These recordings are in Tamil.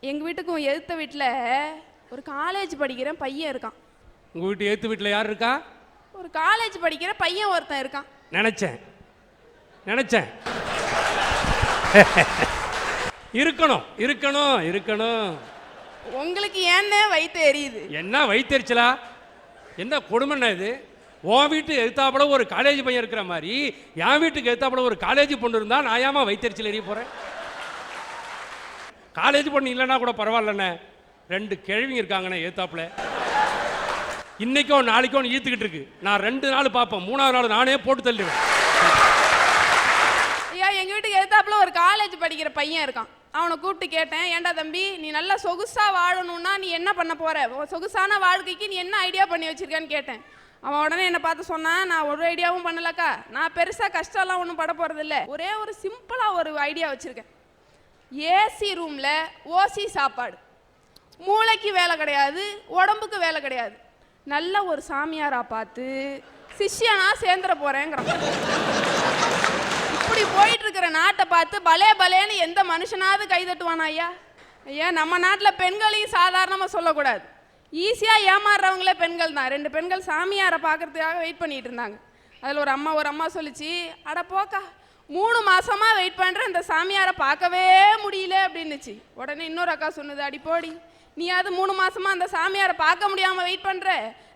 எங்கள் வீட்டுக்கும் எதிர்த்த வீட்டில் ஒரு காலேஜ் படிக்கிற பையன் இருக்கான். உங்கள் வீட்டு எதிர்த்த வீட்டில் யார் இருக்கா? ஒரு காலேஜ் படிக்கிற பையன் ஒருத்தன் இருக்கான். நினச்சேன் இருக்கணும் இருக்கணும் இருக்கணும். உங்களுக்கு ஏன்னு வயிற்று எரியுது? என்ன வயிற்றுச்சலா? என்ன கொடுமைன்னா இது? உன் வீட்டு எழுத்தாப்புல ஒரு காலேஜ் பையன் இருக்கிற மாதிரி என் வீட்டுக்கு எழுத்தாப்புல ஒரு காலேஜ் பொண்ணு இருந்தால் நான் ஏமா வயிற்றுச்சல் எரிய போகிறேன்? காலேஜ் பொண்ணு இல்லைன்னா கூட பரவாயில்லண்ணே, 2 கிழவிங்க இருக்காங்கண்ணே எழுத்தாப்புல. இன்னைக்கும் நாளைக்கும் ஈத்துக்கிட்டு இருக்கு. நான் 2 நாள் பார்ப்பேன், 3ஆவது நாள் நானே போட்டு தள்ளுவேன். ஐயா, எங்கள் வீட்டுக்கு எழுத்தாப்புல ஒரு காலேஜ் படிக்கிற பையன் இருக்கான். அவனை கூப்பிட்டு கேட்டேன், ஏண்டா தம்பி, நீ நல்லா சொகுசாக வாழணும்னா நீ என்ன பண்ண போற? சொகுசான வாழ்க்கைக்கு நீ என்ன ஐடியா பண்ணி வச்சிருக்கான்னு கேட்டேன். அவன் உடனே என்னை பார்த்து சொன்னான், நான் ஒரு ஐடியாவும் பண்ணலக்கா, நான் பெருசாக கஷ்டம்லாம் ஒன்றும் பட போகிறது இல்லை, ஒரே ஒரு சிம்பிளாக ஒரு ஐடியா வச்சுருக்கேன். ஏசி ரூமில் ஓசி சாப்பாடு, மூளைக்கு வேலை கிடையாது, உடம்புக்கு வேலை கிடையாது, நல்ல ஒரு சாமியாரா பார்த்து சிஷ்யனா சேர்ந்துட போகிறேங்கிறான். இப்படி போயிட்டு இருக்கிற நாட்டை பார்த்து பலே பலேன்னு எந்த மனுஷனாவது கைதட்டுவானா? ஐயா ஐயா, நம்ம நாட்டில் பெண்களையும் சாதாரணமாக சொல்லக்கூடாது. ஈஸியாக ஏமாறுறவங்களே பெண்கள் தான். 2 பெண்கள் சாமியாரை பார்க்கறதுக்காக வெயிட் பண்ணிட்டு இருந்தாங்க. அதில் ஒரு அம்மா சொல்லிச்சு, அட போக்கா, 3 மாசமாக வெயிட் பண்ணுற இந்த சாமியாரை பார்க்கவே முடியல அப்படின்னுச்சு. உடனே இன்னொரு அக்கா சொன்னது, அடி போடி, நீ அது 3 மாசமாக அந்த சாமியாரை பார்க்க முடியாமல் வெயிட் பண்ணுற,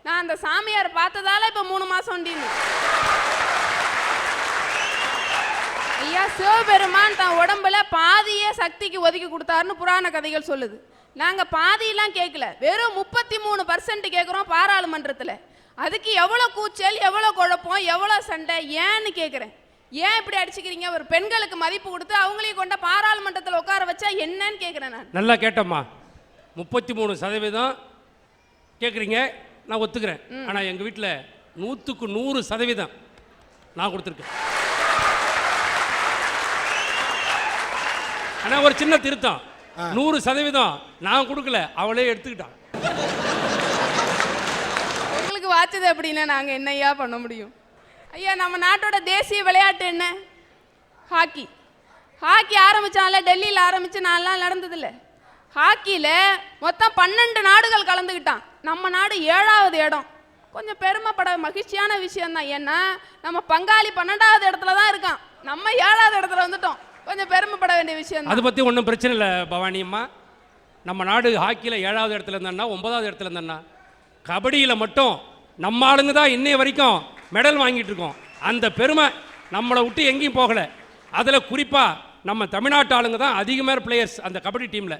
நான் அந்த சாமியாரை பார்த்ததால இப்போ 3 மாதம் உண்டின்னு. ஐயா, சிவபெருமான் தன் உடம்புல பாதியே சக்திக்கு ஒதுக்கி கொடுத்தாருன்னு புராண கதைகள் சொல்லுது. நாங்கள் பாதியெல்லாம் கேட்கல, வெறும் 33% கேட்குறோம் பாராளுமன்றத்தில். அதுக்கு எவ்வளோ கூச்சல், எவ்வளோ குழப்பம், எவ்வளோ சண்டை, ஏன்னு கேட்குறேன். ஏன் இப்படி அடிச்சுக்கிறீங்க? ஒரு பெண்களுக்கு மதிப்பு கொடுத்து அவங்களையும் கொண்ட பாராளுமன்றத்தில் உட்கார வச்சா என்னன்னு கேட்குறேன் நான். நல்லா கேட்டம்மா, 33% கேட்குறீங்க, நான் ஒத்துக்கிறேன். ஆனால் எங்கள் வீட்டில் 100க்கு 100% நான் கொடுத்துருக்கேன். ஆனால் ஒரு சின்ன திருத்தம், 100% நான் கொடுக்கல, அவளே எடுத்துக்கிட்டான். உங்களுக்கு வாச்சது அப்படின்னா நாங்கள் என்னையா பண்ண முடியும்? ஐயா, நம்ம நாட்டோட தேசிய விளையாட்டு என்ன? ஹாக்கி. ஹாக்கி ஆரம்பித்தால டெல்லியில் ஆரம்பித்து 4 நாள் நடந்ததில்ல. ஹாக்கியில் மொத்தம் 12 நாடுகள் கலந்துக்கிட்டான். நம்ம நாடு 7வது இடம். கொஞ்சம் பெருமைப்பட மகிழ்ச்சியான விஷயம்தான். ஏன்னா நம்ம பங்காளி 12வது இடத்துல தான் இருக்கான், நம்ம 7வது இடத்துல வந்துட்டோம். கொஞ்சம் பெருமைப்பட வேண்டிய விஷயம். அதை பற்றி ஒன்றும் பிரச்சனை இல்லை பவானி அம்மா. நம்ம நாடு ஹாக்கியில் 7வது இடத்துல இருந்தா, 9வது இடத்துல இருந்தா, கபடியில் மட்டும் நம்ம ஆளுங்க தான் இன்னைய வரைக்கும் மெடல் வாங்கிட்டு இருக்கோம். அந்த பெருமை நம்மளை விட்டு எங்கேயும் போகலை. அதில் குறிப்பாக நம்ம தமிழ்நாட்டு ஆளுங்க தான் அதிகமாக பிளேயர்ஸ் அந்த கபடி டீமில்.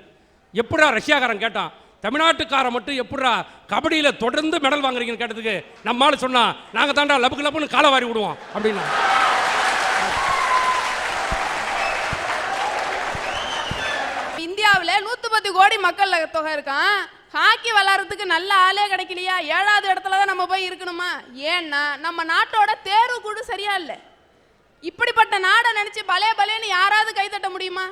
எப்படா ரஷ்யாக்காரன் கேட்டான், தமிழ்நாட்டுக்காரன் மட்டும் எப்படா கபடியில் தொடர்ந்து மெடல் வாங்குறீங்கன்னு கேட்டதுக்கு நம்மளால சொன்னா, நாங்கள் தாண்டா லபுக்கு லப்புன்னு காலை வாரி விடுவோம் அப்படின்னா. இந்தியாவில் 110 கோடி மக்கள் தொகை இருக்கான். ஹாக்கி விளையாடுறதுக்கு நல்ல ஆளே கிடைக்கலையா? 7வது இடத்துல தான் நம்ம போய் இருக்கணுமா? ஏன்னா நம்ம நாட்டோட தேர்வு குழு சரியா இல்லை. இப்படிப்பட்ட நாடை நினைச்சு பலே பலேன்னு யாராவது கைதட்ட முடியுமா?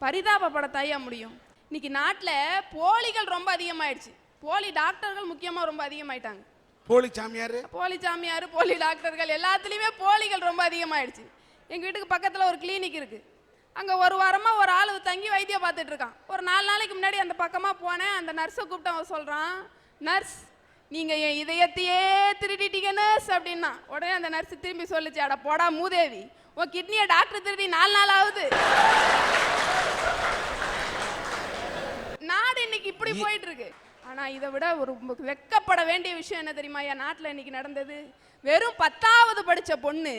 பரிதாபப்படத்தாயா முடியும். இன்னைக்கு நாட்டில் போலிகள் ரொம்ப அதிகமாயிடுச்சு. போலி டாக்டர்கள் முக்கியமாக ரொம்ப அதிகமாயிட்டாங்க. போலி சாமியார், போலி டாக்டர்கள் எல்லாத்துலேயுமே போலிகள் ரொம்ப அதிகமாயிடுச்சு. எங்கள் வீட்டுக்கு பக்கத்தில் ஒரு கிளினிக் இருக்குது. அங்கே ஒரு வாரமாக ஒரு ஆள் தங்கி வைத்தியம் பார்த்துட்டு இருக்கான். ஒரு 4 நாளைக்கு முன்னாடி அந்த பக்கமாக போனேன். அந்த நர்ஸை கூப்பிட்டு அவன் சொல்கிறான், நர்ஸ், நீங்கள் என் இதயத்தையே திருடிட்டீங்க நர்ஸ் அப்படின்னா. உடனே அந்த நர்ஸ் திரும்பி சொல்லிச்சு, அட போடா மூதேவி, உன் கிட்னியை டாக்டர் திருடி 4 நாள் ஆகுது. நாடு இன்னைக்கு இப்படி போயிட்டு இருக்கு. ஆனால் இதை விட ஒரு வெக்கப்பட வேண்டிய விஷயம் என்ன தெரியுமா? என் நாட்டில் இன்னைக்கு நடந்தது. வெறும் 10வது படித்த பொண்ணு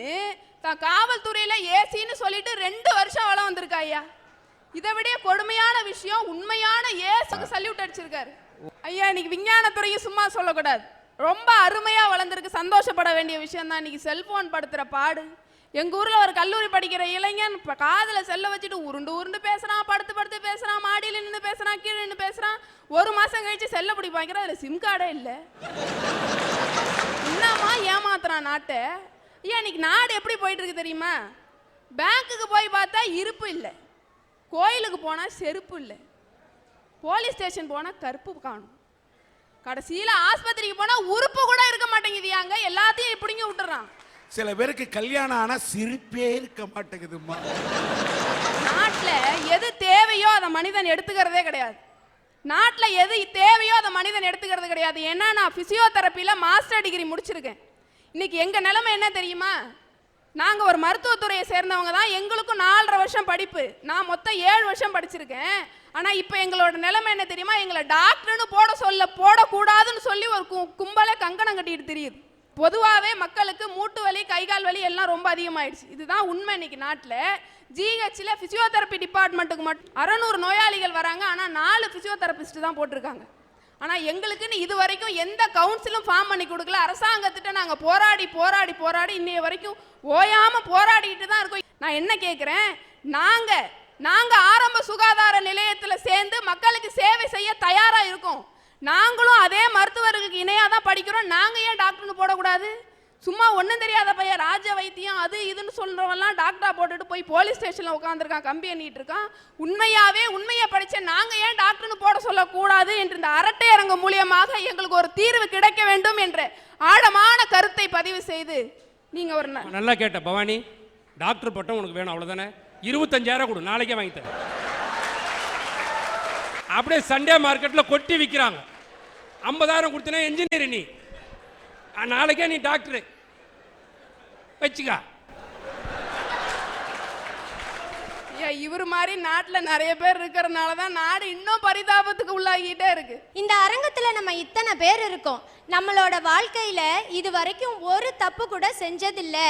தான் காவல்துறையில் ஏசின்னு சொல்லிட்டு 2 வருஷம் வளம் வந்திருக்கா. ஐயா, இதை விட கொடுமையான விஷயம், உண்மையான ஏசுக்கு சல்யூட் அடிச்சிருக்காரு. ஐயா, இன்னைக்கு விஞ்ஞானத்துறையும் சும்மா சொல்லக்கூடாது, ரொம்ப அருமையாக வளர்ந்துருக்கு, சந்தோஷப்பட வேண்டிய விஷயம் தான். இன்னைக்கு செல்போன் படுத்துகிற பாடு. எங்கள் ஊரில் ஒரு கல்லூரி படிக்கிற இளைஞன் காதில் செல்ல வச்சுட்டு உருண்டு பேசுகிறான், படுத்து பேசுகிறான், மாடியில் நின்று பேசுகிறான், கீழே நின்று பேசுகிறான். 1 மாதம் கழிச்சு செல்ல பிடி வாங்கிக்கிறான், அதில் சிம் கார்டே இல்லை. என்னம்மா ஏமாத்துறான் நாட்டை? ஐயா, இன்னைக்கு நாடு எப்படி போயிட்டு இருக்கு தெரியுமா? பேங்க்குக்கு போய் பார்த்தா இருப்பு இல்லை, கோயிலுக்கு போனால் செருப்பு இல்லை, போலீஸ் ஸ்டேஷன் போனால் கருப்பு காணும், கடைசியில் ஆஸ்பத்திரிக்கு போனால் உறுப்பு கூட இருக்க மாட்டேங்குது. அங்கே எல்லாத்தையும் இப்படிங்க விட்டுறான். சில பேருக்கு கல்யாணம் ஆனால் சிரிப்பே இருக்க மாட்டேங்குதுமா. நாட்டில் எது தேவை தேவையோ அதை மனிதன் எடுத்துக்கிறதே கிடையாது. நாட்டில் எது தேவையோ அதை மனிதன் எடுத்துக்கிறது கிடையாது. ஏன்னா நான் பிசியோதெரப்பியில் மாஸ்டர் டிகிரி முடிச்சிருக்கேன். இன்னைக்கு எங்கள் நிலைமை என்ன தெரியுமா? நாங்கள் ஒரு மருத்துவத்துறையை சேர்ந்தவங்க தான். எங்களுக்கும் 4.5 வருஷம் படிப்பு. நான் மொத்தம் 7 வருஷம் படிச்சிருக்கேன். ஆனால் இப்போ எங்களோட நிலைமை என்ன தெரியுமா? எங்களை டாக்டர்னு போடக்கூடாதுன்னு சொல்லி ஒரு கும்பலை கங்கணம் கட்டிட்டு தெரியுது. பொதுவாகவே மக்களுக்கு மூட்டு வலி, கைகால் வலி எல்லாம் ரொம்ப அதிகமாயிடுச்சு. இதுதான் உண்மை. இன்னைக்கு நாட்டில் ஜிஹெச்சில் ஃபிசியோதெரப்பி டிபார்ட்மெண்ட்டுக்கு மட்டும் 600 நோயாளிகள் வராங்க. ஆனால் 4 ஃபிசியோதெரபிஸ்ட் தான் போட்டிருக்காங்க. ஆனால் எங்களுக்குன்னு இது வரைக்கும் எந்த கவுன்சிலும் ஃபார்ம் பண்ணி கொடுக்கல. அரசாங்கத்திட்ட நாங்கள் போராடி இன்னைய வரைக்கும் ஓயாமல் போராடிட்டு தான் இருக்கோம். நான் என்ன கேட்குறேன், நாங்கள் ஆரம்ப சுகாதார நிலையத்தில் சேர்ந்து மக்களுக்கு சேவை செய்ய தயாராக இருக்கோம். நாங்களும் அதே மருத்துவர்களுக்கு இணையாக தான் படிக்கிறோம். நாங்கள் ஏன் டாக்டர்னு போடக்கூடாது? சும்மா ஒன்றும் தெரியாத பையன் ராஜ வைத்தியம் அது இதுன்னு சொல்கிறவெல்லாம் டாக்டரா போட்டுட்டு போய் போலீஸ் ஸ்டேஷனில் உட்காந்துருக்கான், கம்பி எண்ணிட்டு இருக்கான். உண்மையை படித்த நாங்கள் ஏன் டாக்டர்னு போட சொல்லக்கூடாது என்று இந்த அரட்டை அரங்கு மூலியமாக எங்களுக்கு ஒரு தீர்வு கிடைக்க வேண்டும் என்ற ஆழமான கருத்தை பதிவு செய்து நீங்கள் ஒரு நல்லா கேட்ட பவானி. டாக்டர் பட்டம் உனக்கு வேணும் அவ்வளோதானே? 25,000 கொடு, நாளைக்கே வாங்கி தரேன். அப்படியே சண்டே மார்க்கெட்டில் கொட்டி விற்கிறாங்க. 50,000 கொடுத்தனா என்ஜினியர், நீ நாளைக்கே நீ டாக்டரு வச்சுக்கா. இவர் மாதிரி நாட்டில் நிறைய பேர் இருக்கிறதுனால தான் நாடு இன்னும் பரிதாபத்துக்கு உள்ளாகிட்டே இருக்கு. இந்த அரங்கத்தில் நம்ம இத்தனை பேர் இருக்கோம். நம்மளோட வாழ்க்கையில இது வரைக்கும் ஒரு தப்பு கூட செஞ்சதில்லை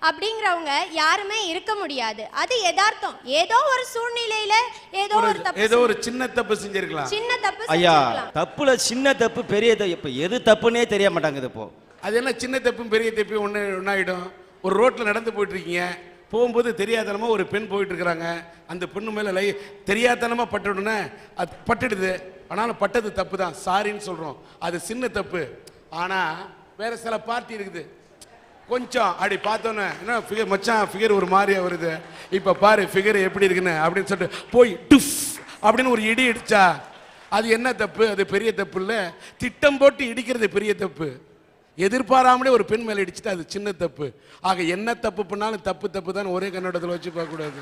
அப்படிங்கிறவங்க யாருமே இருக்க முடியாது. அது யதார்த்தம். ஏதோ ஒரு சூழ்நிலையில ஏதோ ஒரு சின்ன தப்பு செஞ்சிருக்கலாம். சின்ன தப்பு ஐயா, தப்புல சின்ன தப்பு பெரிய தப்பு எது தப்புன்னே தெரிய மாட்டாங்குது. இப்போ அது என்ன சின்ன தப்பும் பெரிய தப்பும் ஒன்றாயிடும். ஒரு ரோட்டில் நடந்து போயிட்டு இருக்கீங்க, போகும்போது தெரியாதனமாக ஒரு பெண் போயிட்டு இருக்கிறாங்க. அந்த பெண்ணு மேலே தெரியாதனமாக பட்டுடுனே அது பட்டுடுது. ஆனாலும் பட்டது தப்பு தான், சாரின்னு சொல்கிறோம். அது சின்ன தப்பு. ஆனால் வேற சில பார்ட்டி இருக்குது, கொஞ்சம் அப்படி பார்த்தோன்னே என்ன ஃபிகர் மச்சான், ஃபிகர் ஒரு மாதிரியா வருது, இப்போ பாரு ஃபிகர் எப்படி இருக்குன்னு அப்படின்னு சொல்லிட்டு போய் டுஃப் அப்படின்னு ஒரு இடி இடிச்சா அது என்ன தப்பு? அது பெரிய தப்பு இல்லை. திட்டம் போட்டு இடிக்கிறது பெரிய தப்பு. எதிர்பாராமலே ஒரு பெண் மேலே இடிச்சுட்டு அது சின்ன தப்பு. ஆக என்ன தப்பு பண்ணாலும் தப்பு தான் ஒரே கண்ணோட்டத்தில் வச்சு பார்க்கக்கூடாது.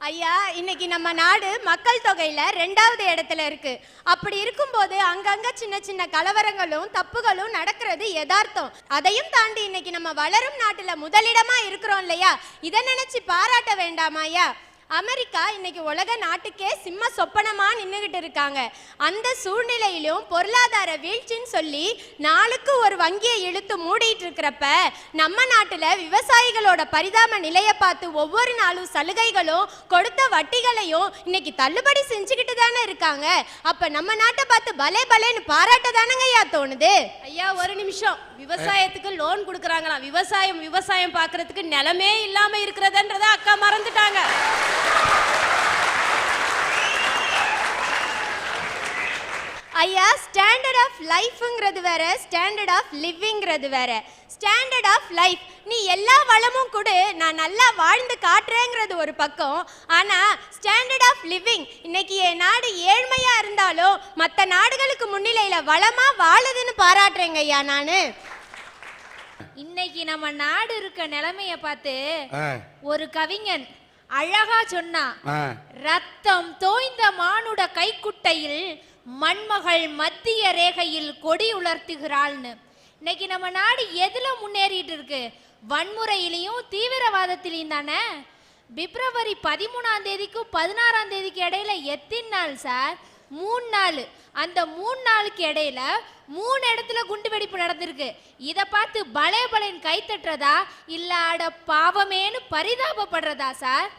ஐயா, இன்னைக்கு நம்ம நாடு மக்கள் தொகையில 2வது இடத்துல இருக்கு. அப்படி இருக்கும்போது அங்கங்க சின்ன சின்ன கலவரங்களும் தப்புகளும் நடக்கிறது யதார்த்தம். அதையும் தாண்டி இன்னைக்கு நம்ம வளரும் நாட்டுல முதலிடமா இருக்கிறோம் இல்லையா? இதை நினைச்சு பாராட்ட வேண்டாமா ஐயா? அமெரிக்கா இன்னைக்கு உலக நாட்டுக்கே சிம்ம சொப்பனமா நின்றுகிட்டு இருக்காங்க. அந்த சூழ்நிலையிலும் பொருளாதார வீழ்ச்சின்னு சொல்லி நாளுக்கு ஒரு வங்கியை இழுத்து மூடிட்டு இருக்கிறப்ப நம்ம நாட்டுல விவசாயிகளோட பரிதாப நிலையை பார்த்து ஒவ்வொரு நாளும் சலுகைகளும் கொடுத்த வட்டிகளையும் இன்னைக்கு தள்ளுபடி செஞ்சுக்கிட்டு தானே இருக்காங்க. அப்ப நம்ம நாட்டை பார்த்து பலே பலேன்னு பாராட்ட தானங்க ஐயா தோணுது. ஐயா ஒரு நிமிஷம், விவசாயத்துக்கு லோன் கொடுக்குறாங்களா? விவசாயம் பார்க்கறதுக்கு நிலமே இல்லாம இருக்கிறதுன்றத அக்கா மறந்துட்டாங்க. ஐயா, ஸ்டாண்டர்ட் ஆஃப் லைஃப்ங்கிறது வேற, ஸ்டாண்டர்ட் ஆஃப் லிவிங்கிறது வேற. ஸ்டாண்டர்ட் ஆஃப் லைஃப், நீ எல்லா வளமும் கொடு, நான் நல்லா வாழ்ந்து காட்டுறேங்கிறது ஒரு பக்கம். ஆனா ஸ்டாண்டர்ட் ஆஃப் லிவிங், இன்னைக்கு என் நாடு ஏழ்மையா இருந்தாலும் மற்ற நாடுகளுக்கு முன்னிலையில வளமா வாழுதுன்னு பாராட்டுறேங்க ஐயா. நானு இன்னைக்கு நம்ம நாடு இருக்க நிலைமைய பார்த்து ஒரு கவிஞன் அழகா சொன்னா, ரத்தம் தோய்ந்த மானுட கைக்குட்டையில் மண்மகள் மத்திய ரேகையில் கொடி உலர்த்துகிறாள்னு. இன்னைக்கு நம்ம நாடு எதுல முன்னேறிட்டு இருக்கு? வன்முறையிலையும் தீவிரவாதத்திலையும் தானே. பிப்ரவரி 13ஆம் தேதிக்கும் 16ஆம் தேதிக்கு இடையில எத்தனை நாள் சார்? 3 நாள். அந்த 3 நாளுக்கு இடையில 3 இடத்துல குண்டு வெடிப்பு நடந்திருக்கு. இதை பார்த்து பலேன்னு கை தட்டுறதா இல்ல அட பாவமேனு பரிதாபப்படுறதா சார்?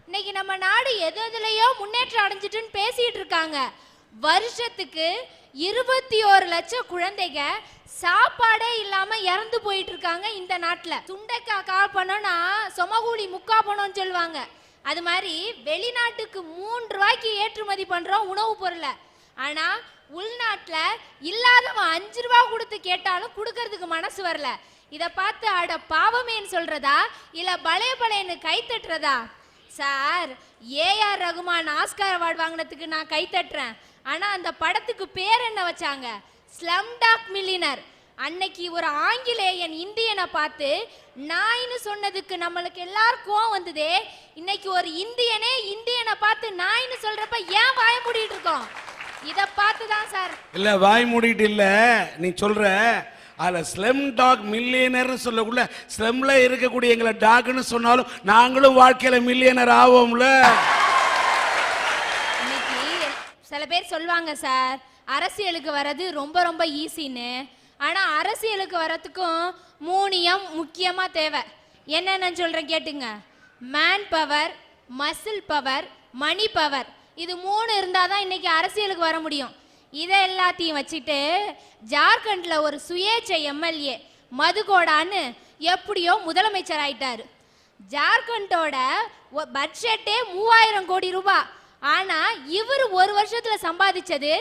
இன்னைக்கு நம்ம நாடு எதுலையோ முன்னேற்றம் அடைஞ்சிட்டுன்னு பேசிட்டு இருக்காங்க. வருஷத்துக்கு 21 லட்சம் குழந்தைங்க சாப்பாடே இல்லாம இறந்து போயிட்டு இருக்காங்க இந்த நாட்டில். சுண்டைக்காய் கால் பண்ணோன்னா சொமகூலி முக்கா பணம்னு சொல்லுவாங்க. அது மாதிரி வெளிநாட்டுக்கு 3 ரூபாய்க்கு ஏற்றுமதி பண்றோம் உணவு பொருளை. ஆனா உள்நாட்டில் இல்லாதவன் 5 ரூபா கொடுத்து கேட்டாலும் கொடுக்கறதுக்கு மனசு வரல. இதை பார்த்து அட பாவமேன்னு சொல்றதா இல்ல பலேன்னு கை தட்டுறதா? Sir, AR Rahman Oscar award வாங்கினதுக்கு நான் கை தட்டுறேன். ஆனா அந்த படத்துக்கு பேர் என்ன வச்சாங்க? Slumdog Millionaire. அன்னைக்கு ஒரு ஆங்கிலேயன் இந்தியனை பார்த்து நாயின்னு சொன்னதுக்கு நம்மளுக்கு எல்லாரும் கோவம் வந்ததே. இன்னைக்கு ஒரு இந்தியனே இந்தியனை பார்த்து நாயின்னு சொல்றப்ப ஏன் வாய மூடிட்டு இருக்கோம்? இத பார்த்து தான் சார். இல்ல வாய் மூடிட்டு இல்ல, நீ சொல்ற அதுல ஸ்லம் டாக் மில்லியனர்னு சொல்லக்குள்ள ஸ்லம்ல இருக்கக்கூடிய எங்களை டாக்னு சொன்னாலும் நாங்களும் வாழ்க்கையில மில்லியனர் ஆவோம்ல. இன்னைக்கு சில பேர் சொல்லுவாங்க சார், அரசியலுக்கு வர்றது ரொம்ப ரொம்ப ஈஸின்னு. ஆனா அரசியலுக்கு வர்றதுக்கும் 3 முக்கியமா தேவை. என்னென்னு சொல்றேன் கேட்டுங்க. Man power, muscle power, money power. இது 3 இருந்தாதான் இன்னைக்கு அரசியலுக்கு வர முடியும். இதை எல்லாத்தையும் வச்சுட்டு ஜார்க்கண்ட்ல ஒரு சுயேட்சை எம்எல்ஏ மதுகோடான்னு எப்படியோ முதலமைச்சர் ஆயிட்டாரு. ஜார்க்கண்டோட பட்ஜெட்டே 3000 கோடி ரூபாய். ஆனா இவர் ஒரு வருஷத்துல சம்பாதிச்சது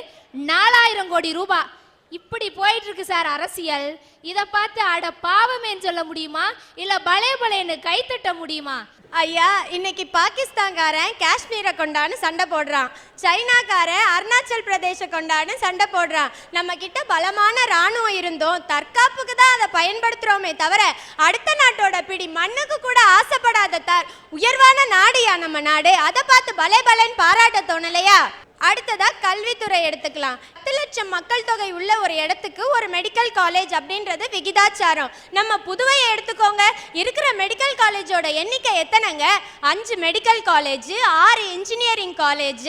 4000 கோடி ரூபாய். இப்படி போயிட்டு இருக்கு சார் அரசியல். இத பார்த்து அட பாவமேன்னு சொல்ல முடியுமா, இல்ல பலே பலேன்னு கைத்தட்ட முடியுமா? ஐயா, இன்னைக்கு பாகிஸ்தான்காரன் காஷ்மீரை கொண்டான்னு சண்டை போடுறான், சைனாக்காரன் அருணாச்சல் பிரதேச கொண்டான்னு சண்டை போடுறான். நம்ம கிட்ட பலமான ராணுவம் இருந்தோம் தற்காப்புக்கு தான் அதை பயன்படுத்துறோமே தவிர அடுத்த நாட்டோட பிடி மண்ணுக்கு கூட ஆசைப்படாத உயர்வான நாடுயா நம்ம நாடு. அதை பார்த்து பலே பலேன்னு பாராட்ட தோணலையா? அடுத்ததா கல்வித்துறை எடுத்துக்கலாம். 10 லட்சம் மக்கள் தொகை உள்ள ஒரு இடத்துக்கு ஒரு மெடிக்கல் காலேஜ் அப்படின்றது விகிதாச்சாரம். நம்ம புதுவையை எடுத்துக்கோங்க, இருக்கிற மெடிக்கல் காலேஜோட எண்ணிக்கை எத்தனைங்க? 5 medical college, 6 engineering college,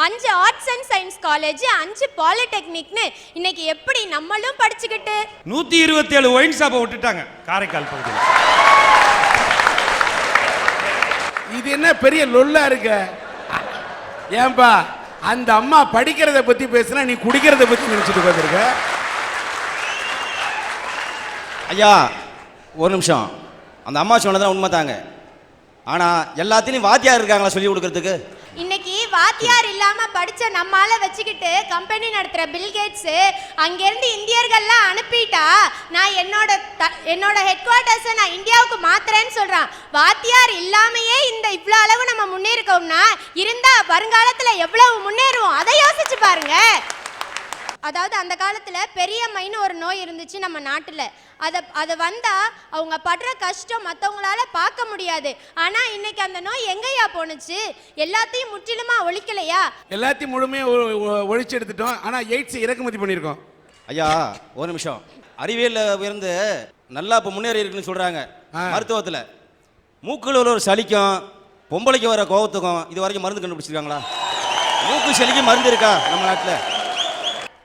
5 arts and science college, 5 பாலிடெக்னிக்னு இன்னைக்கு எப்படி நம்மளும் படிச்சுக்கிட்டு 127 ஒயின் ஷாப்பை விட்டுட்டாங்க காரைக்கால் பகுதியில். இது என்ன பெரிய லொல்லா இருக்க? ஏன்பா அந்த அம்மா படிக்கிறத பத்தி பேசுனா நீ குடிக்கிறத பத்தி நினைச்சிட்டு உட்கார்ந்திருக்க? ஐயா ஒரு நிமிஷம், அந்த அம்மா சொன்னதான் உண்மைதாங்க. ஆனால் எல்லாத்தையும் வாத்தியார் இருக்காங்களா சொல்லி கொடுக்கறதுக்கு? இன்னைக்கு வாத்தியார் இல்லாம படிச்ச நம்மால வச்சுக்கிட்டு கம்பெனி நடத்துற பில்கேட்ஸ் அங்கிருந்து இந்தியர்கள்லாம் அனுப்பிட்டா நான் என்னோட ஹெட் குவார்ட்டர்ஸை நான் இந்தியாவுக்கு மாத்துறேன்னு சொல்றான். வாத்தியார் இல்லாமையே இந்த இவ்வளோ அளவு நம்ம முன்னேறிக்கோம்னா இருந்தா வருங்காலத்துல எவ்வளவு முன்னேறுவோம் அதை யோசிச்சு பாருங்க. அதாவது அந்த காலத்துல பெரியம்மைன்னு ஒரு நோய் இருந்துச்சு நம்ம நாட்டுல. அது வந்தா அவங்க படுற கஷ்டம் மற்றவங்களால பார்க்க முடியாது. ஆனா இன்னைக்கு அந்த நோய் எங்கேயா போனுச்சு? எல்லாத்தையும் முற்றிலுமா ஒழிக்கலையா? எல்லாத்தையும் முழுமையா ஒழிச்சு எடுத்துட்டோம். ஆனா எய்ட்ஸ் இறக்குமதி பண்ணியிருக்கோம். ஐயா ஒரு நிமிஷம், அறிவியலில் உயர்ந்து நல்லா இப்போ முன்னேறி இருக்குன்னு சொல்றாங்க. மருத்துவத்தில் மூக்குல ஒரு சளிக்கும் பொம்பளைக்கு வர கோவத்துக்கும் இது வரைக்கும் மருந்து கண்டுபிடிச்சிருக்காங்களா? மூக்கு சளிக்கு மருந்து இருக்கா நம்ம நாட்டில்?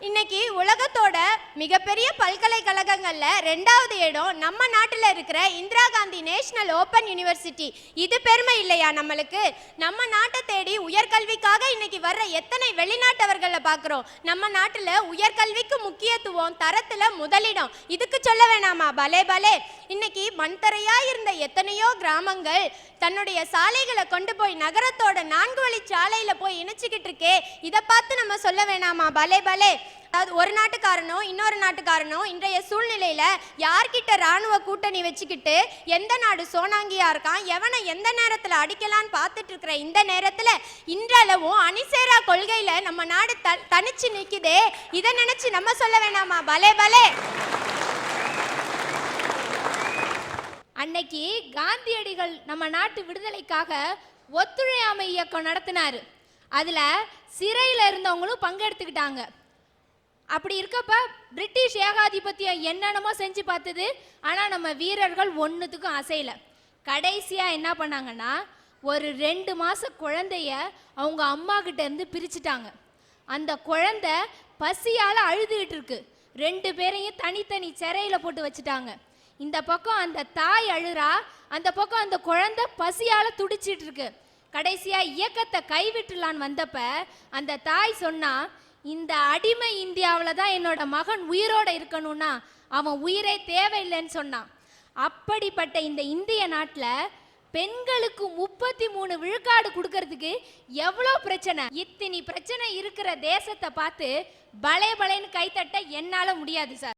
இன்னைக்கு உலகத்தோட மிகப்பெரிய பல்கலைக்கழகங்கள்ல 2வது இடம் நம்ம நாட்டில் இருக்கிற Indira Gandhi national open university. இது பெருமை இல்லையா நம்மளுக்கு? நம்ம நாட்டை தேடி உயர்கல்விக்காக இன்னைக்கு வர்ற எத்தனை வெளிநாட்டவர்களை பார்க்குறோம். நம்ம நாட்டில் உயர்கல்விக்கு முக்கியத்துவம், தரத்துல முதலிடம். இதுக்கு சொல்ல வேணாமா பலே பலே? இன்னைக்கு மண்தரையா இருந்த எத்தனையோ கிராமங்கள் தன்னுடைய சாலைகளை கொண்டு போய் நகரத்தோட 4 வழி சாலையில போய் இணைச்சிக்கிட்டு இருக்கே. இதை பார்த்து நம்ம சொல்ல வேணாமா பலே பலே? அதாவது ஒரு நாட்டுக்காரனோ இன்னொரு நாட்டுக்காரனோ இன்றைய சூழ்நிலையில யார்கிட்ட ராணுவ கூட்டணி வச்சுக்கிட்டு எந்த நாடு சோனாங்கியா இருக்கான், எவனை எந்த நேரத்துல அடிக்கலான்னு பார்த்துட்டு இருக்கிற இந்த நேரத்துல இன்றளவும் அணிசேரா கொள்கையில நம்ம நாடு தனிச்சு நிக்குதே. இதை நினைச்சு நம்ம சொல்ல வேணாமா பலே பலே? அன்னைக்கு காந்தியடிகள் நம்ம நாட்டு விடுதலைக்காக ஒத்துழையாமை இயக்கம் நடத்தினாரு. அதுல சிறையில இருந்தவங்களும் பங்கெடுத்துக்கிட்டாங்க. அப்படி இருக்கப்ப பிரிட்டிஷ் ஏகாதிபத்தியம் என்னென்னமோ செஞ்சு பார்த்தது. ஆனா நம்ம வீரர்கள் ஒன்றுத்துக்கும் அசையல. கடைசியா என்ன பண்ணாங்கன்னா ஒரு 2 மாச குழந்தைய அவங்க அம்மா கிட்ட இருந்து பிரிச்சுட்டாங்க. அந்த குழந்தை பசியால அழுதுகிட்டு இருக்கு. 2 பேரையும் தனித்தனி சிறையில போட்டு வச்சுட்டாங்க. இந்த பக்கம் அந்த தாய் அழுறா, அந்த பக்கம் அந்த குழந்தை பசியால துடிச்சிட்டு இருக்கு. கடைசியா இயக்கத்தை கைவிட்டுலான்னு வந்தப்ப அந்த தாய் சொன்னா, இந்த அடிமை இந்தியாவில் தான் என்னோட மகன் உயிரோட இருக்கணும்னா அவன் உயிரே தேவையில்லைன்னு சொன்னான். அப்படிப்பட்ட இந்த இந்திய நாட்டில் பெண்களுக்கு 33 விழுக்காடு கொடுக்கறதுக்கு எவ்வளோ பிரச்சனை. இத்தனி பிரச்சனை இருக்கிற தேசத்தை பார்த்து பலே பலேன்னு கைத்தட்ட என்னால் முடியாது சார்.